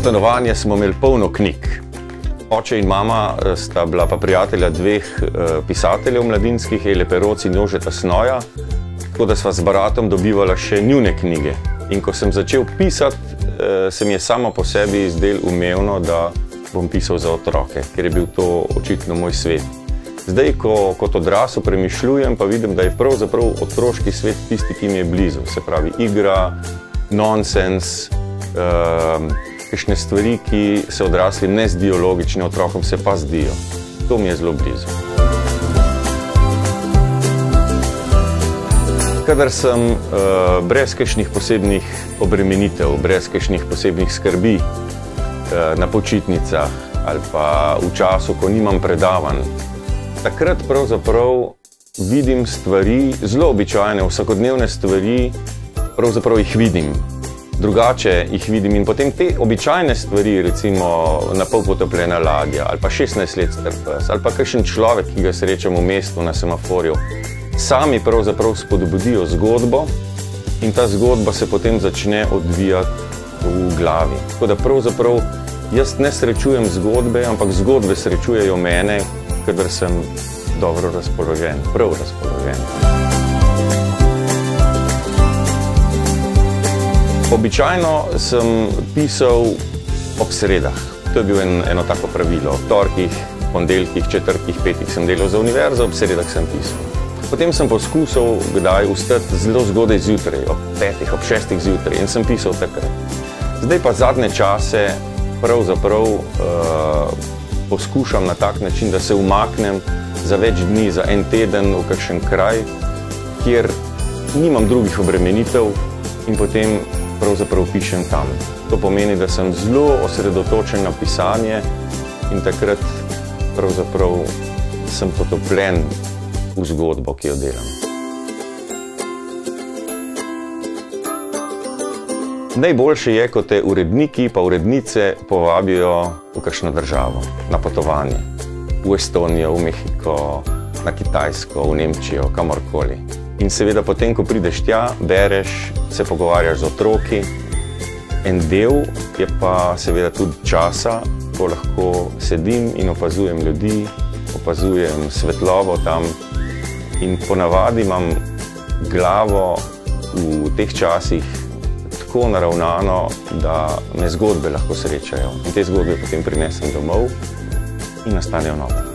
Stanovanje smo imeli polno knjig. Oče in mama sta bila pa prijatelja dveh pisateljev mladinskih, Ele Peroc in Jožeta Snoja, tako da sva z bratom dobivala še njune knjige. In ko sem začel pisati, se mi je samo po sebi zdelo umevno, da bom pisal za otroke, ker je bil to očitno moj svet. Zdaj, ko kot odrasel premišljujem, pa vidim, da je pravzaprav otroški svet tisti, ki mi je blizu. Se pravi, igra, nonsens, kakšne stvari, ki se odraslim ne zdijo logične, otrokom se pa zdijo. To mi je zelo blizu. Kadar sem brez kakšnih posebnih obremenitev, brez kakšnih posebnih skrbi na počitnicah ali pa v času, ko nimam predavanj, takrat pravzaprav vidim stvari, zelo običajne, vsakodnevne stvari, pravzaprav jih vidim. Drugače jih vidim in potem te običajne stvari, recimo na pol potopljena ladja ali pa 16 let star pes ali pa kakšen človek, ki ga srečam v mestu na semaforju, sami pravzaprav spodbudijo zgodbo in ta zgodba se potem začne odvijati v glavi. Tako da pravzaprav jaz ne srečujem zgodbe, ampak zgodbe srečujejo mene, kadar sem dobro razpoložen, prav razpoložen. Običajno sem pisal ob sredah. To je bilo eno tako pravilo. Ob torkih, ponedeljkih, četrtkih, petih sem delal za univerzo, ob sredah sem pisal. Potem sem poskusil kdaj vstati zelo zgodaj zjutraj, ob 5, ob 6 zjutraj in sem pisal takrat. Zdaj pa zadnje čase pravzaprav poskušam na tak način, da se umaknem za več dni, za en teden v kakšen kraj, kjer nimam drugih obremenitev in potem pravzaprav pišem tam. To pomeni, da sem zelo osredotočen na pisanje in takrat pravzaprav sem potopljen v zgodbo, ki jo delam. Najboljše je, ko te uredniki pa urednice povabijo v kakšno državo, na potovanje. V Estonijo, v Mehiko, na Kitajsko, v Nemčijo, kamorkoli. In seveda potem, ko prideš tja, bereš, se pogovarjaš z otroki. En del je pa seveda tudi časa, ko lahko sedim in opazujem ljudi, opazujem svetlobo tam in ponavadi imam glavo v teh časih tako naravnano, da me zgodbe lahko srečajo. In te zgodbe potem prinesem domov in nastanejo nove.